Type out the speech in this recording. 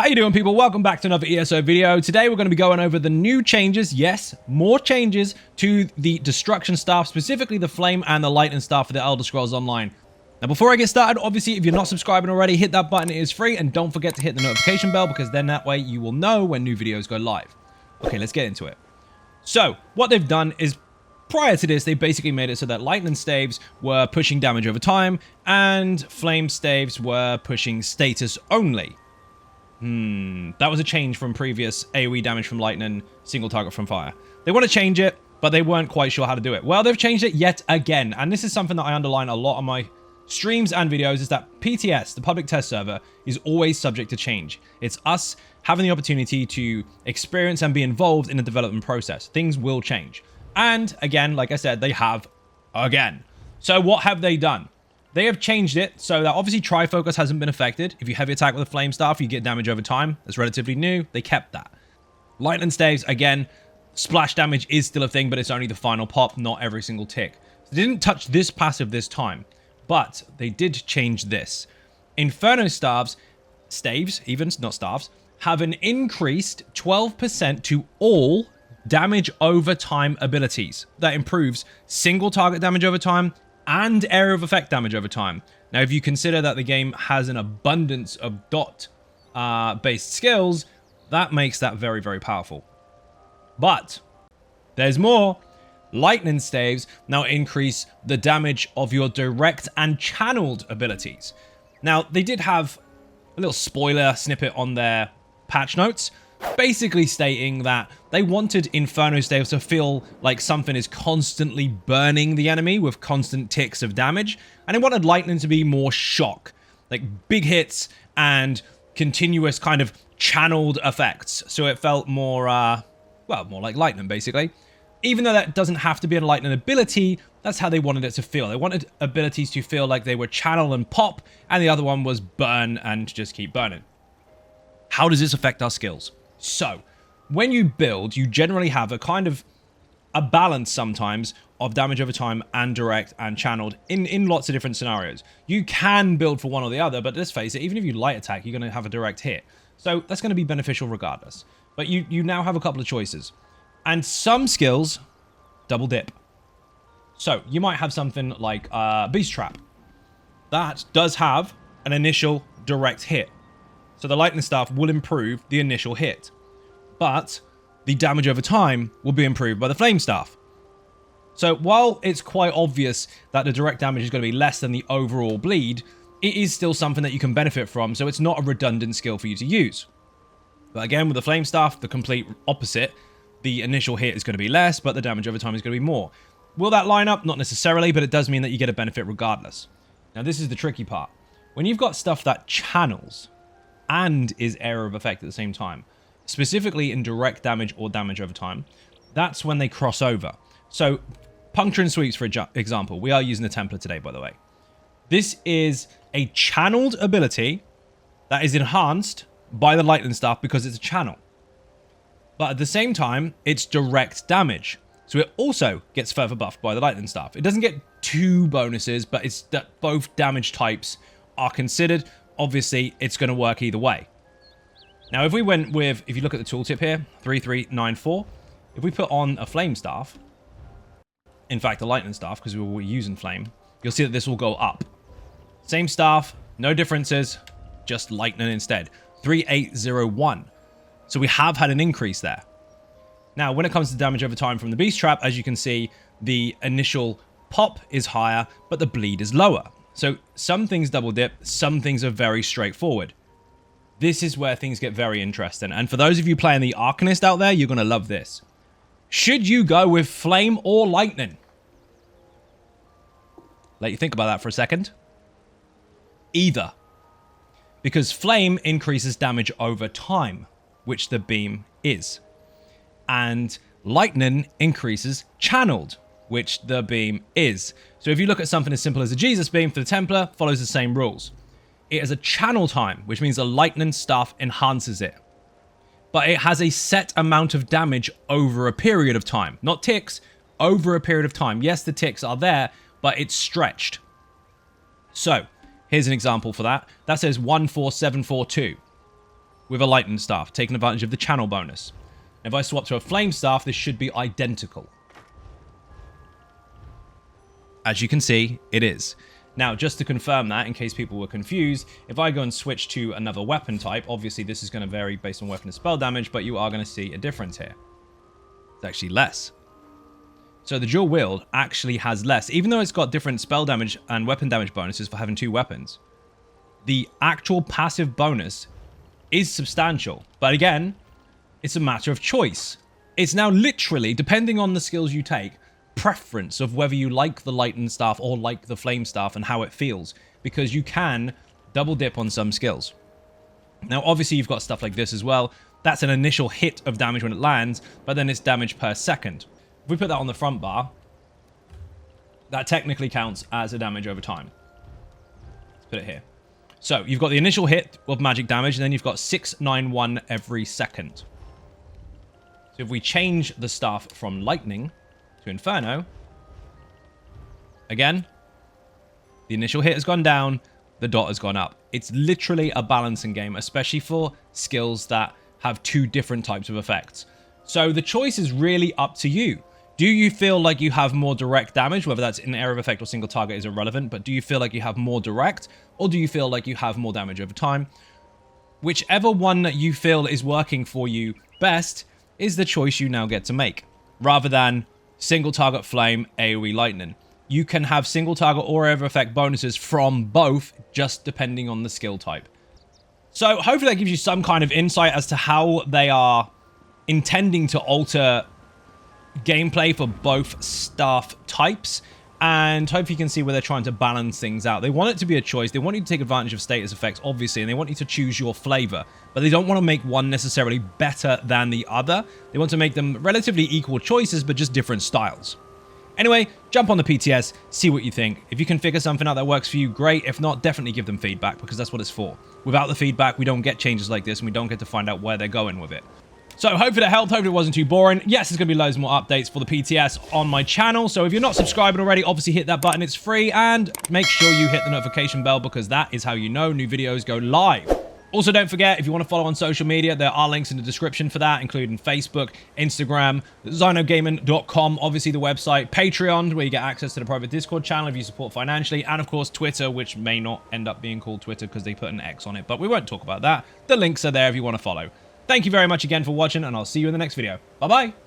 How you doing, people? Welcome back to another ESO video. Today we're going to be going over the new changes, yes, more changes to the destruction staff, specifically the flame and the lightning staff for the Elder Scrolls Online. Now, before I get started, obviously, if you're not subscribing already, hit that button. It is free, and don't forget to hit the notification bell, because then that way you will know when new videos go live. Okay, let's get into it. So, what they've done is, prior to this, they basically made it so that lightning staves were pushing damage over time, and flame staves were pushing status only. That was a change from previous AoE damage from lightning, single target from fire. They want to change it, but they weren't quite sure how to do it. Well, they've changed it yet again, and this is something that I underline a lot on my streams and videos, is that PTS, the public test server, is always subject to change. It's us having the opportunity to experience and be involved in the development process. Things will change. And again, like I said, they have again. So what have they done? They have changed it so that obviously Trifocus hasn't been affected. If you heavy attack with a flame staff, you get damage over time. That's relatively new. They kept that. Lightning staves, again, splash damage is still a thing, but it's only the final pop, not every single tick. So they didn't touch this passive this time, but they did change this. Inferno staves, even, not staves, have an increased 12% to all damage over time abilities. That improves single target damage over time and area of effect damage over time. Now, if you consider that the game has an abundance of dot-based skills, that makes that very, very powerful. But there's more. Lightning staves now increase the damage of your direct and channeled abilities. Now, they did have a little spoiler snippet on their patch notes, basically stating that they wanted Inferno staves to feel like something is constantly burning the enemy with constant ticks of damage, and they wanted lightning to be more shock, like big hits and continuous kind of channeled effects, so it felt more, well, more like lightning, basically. Even though that doesn't have to be a lightning ability, that's how they wanted it to feel. They wanted abilities to feel like they were channel and pop, and the other one was burn and just keep burning. How does this affect our skills? So, when you build, you generally have a kind of a balance sometimes of damage over time and direct and channeled in lots of different scenarios. You can build for one or the other, but let's face it, even if you light attack, you're going to have a direct hit. So that's going to be beneficial regardless. But you now have a couple of choices. And some skills double dip. So you might have something like Beast Trap. That does have an initial direct hit. So the lightning staff will improve the initial hit, but the damage over time will be improved by the flame staff. So while it's quite obvious that the direct damage is going to be less than the overall bleed, it is still something that you can benefit from, so it's not a redundant skill for you to use. But again, with the flame staff, the complete opposite. The initial hit is going to be less, but the damage over time is going to be more. Will that line up? Not necessarily, but it does mean that you get a benefit regardless. Now, this is the tricky part. When you've got stuff that channels and is area of effect at the same time, specifically in direct damage or damage over time, that's when they cross over. So, puncturing sweeps, for example, we are using the template today, by the way. This is a channeled ability that is enhanced by the lightning staff because it's a channel. But at the same time, it's direct damage. So it also gets further buffed by the lightning staff. It doesn't get two bonuses, but it's that both damage types are considered. Obviously, it's going to work either way. Now, if we went with, if you look at the tooltip here, 3394, if we put on a flame staff, in fact, a lightning staff, because we were using flame, you'll see that this will go up. Same staff, no differences, just lightning instead. 3801. So we have had an increase there. Now, when it comes to damage over time from the Beast Trap, as you can see, the initial pop is higher, but the bleed is lower. So some things double dip, some things are very straightforward. This is where things get very interesting. And for those of you playing the Arcanist out there, you're going to love this. Should you go with Flame or Lightning? Let you think about that for a second. Either. Because Flame increases damage over time, which the beam is. And Lightning increases channeled, which the beam is. So if you look at something as simple as a Jesus beam for the Templar, follows the same rules. It has a channel time, which means the lightning staff enhances it. But it has a set amount of damage over a period of time. Not ticks, over a period of time. Yes, the ticks are there, but it's stretched. So, here's an example for that. That says 14742. with a lightning staff, taking advantage of the channel bonus. If I swap to a flame staff, this should be identical. As you can see, it is. Now, just to confirm that, in case people were confused, if I go and switch to another weapon type, obviously this is going to vary based on weapon and spell damage, but you are going to see a difference here. It's actually less. So the dual wield actually has less, even though it's got different spell damage and weapon damage bonuses for having 2 weapons. The actual passive bonus is substantial, but again, it's a matter of choice. It's now literally, depending on the skills you take, preference of whether you like the lightning staff or like the flame staff and how it feels, because you can double dip on some skills. Now, obviously, you've got stuff like this as well. That's an initial hit of damage when it lands, but then it's damage per second. If we put that on the front bar, that technically counts as a damage over time. Let's put it here. So you've got the initial hit of magic damage, and then you've got 691 every second. So if we change the staff from lightning to inferno, again, the initial hit has gone down, the dot has gone up. It's literally a balancing game, especially for skills that have 2 different types of effects. So the choice is really up to you. Do you feel like you have more direct damage, whether that's in area of effect or single target is irrelevant, but do you feel like you have more direct, or do you feel like you have more damage over time? Whichever one that you feel is working for you best is the choice you now get to make, rather than single target flame, AoE lightning. You can have single target or area of effect bonuses from both, just depending on the skill type. So hopefully that gives you some kind of insight as to how they are intending to alter gameplay for both staff types, and hopefully you can see where they're trying to balance things out. They want it to be a choice. They want you to take advantage of status effects, obviously, and they want you to choose your flavor, but they don't want to make one necessarily better than the other. They want to make them relatively equal choices, but just different styles. Anyway, jump on the PTS, see what you think. If you can figure something out that works for you, great. If not, definitely give them feedback, because that's what it's for. Without the feedback, we don't get changes like this, and we don't get to find out where they're going with it. So hopefully that helped, hopefully it wasn't too boring. Yes, there's going to be loads more updates for the PTS on my channel, so if you're not subscribing already, obviously hit that button, it's free, and make sure you hit the notification bell, because that is how you know new videos go live. Also, don't forget, if you want to follow on social media, there are links in the description for that, including Facebook, Instagram, xynodegaming.com, obviously the website, Patreon, where you get access to the private Discord channel if you support financially, and of course Twitter, which may not end up being called Twitter because they put an X on it, but we won't talk about that. The links are there if you want to follow. Thank you very much again for watching, and I'll see you in the next video. Bye-bye!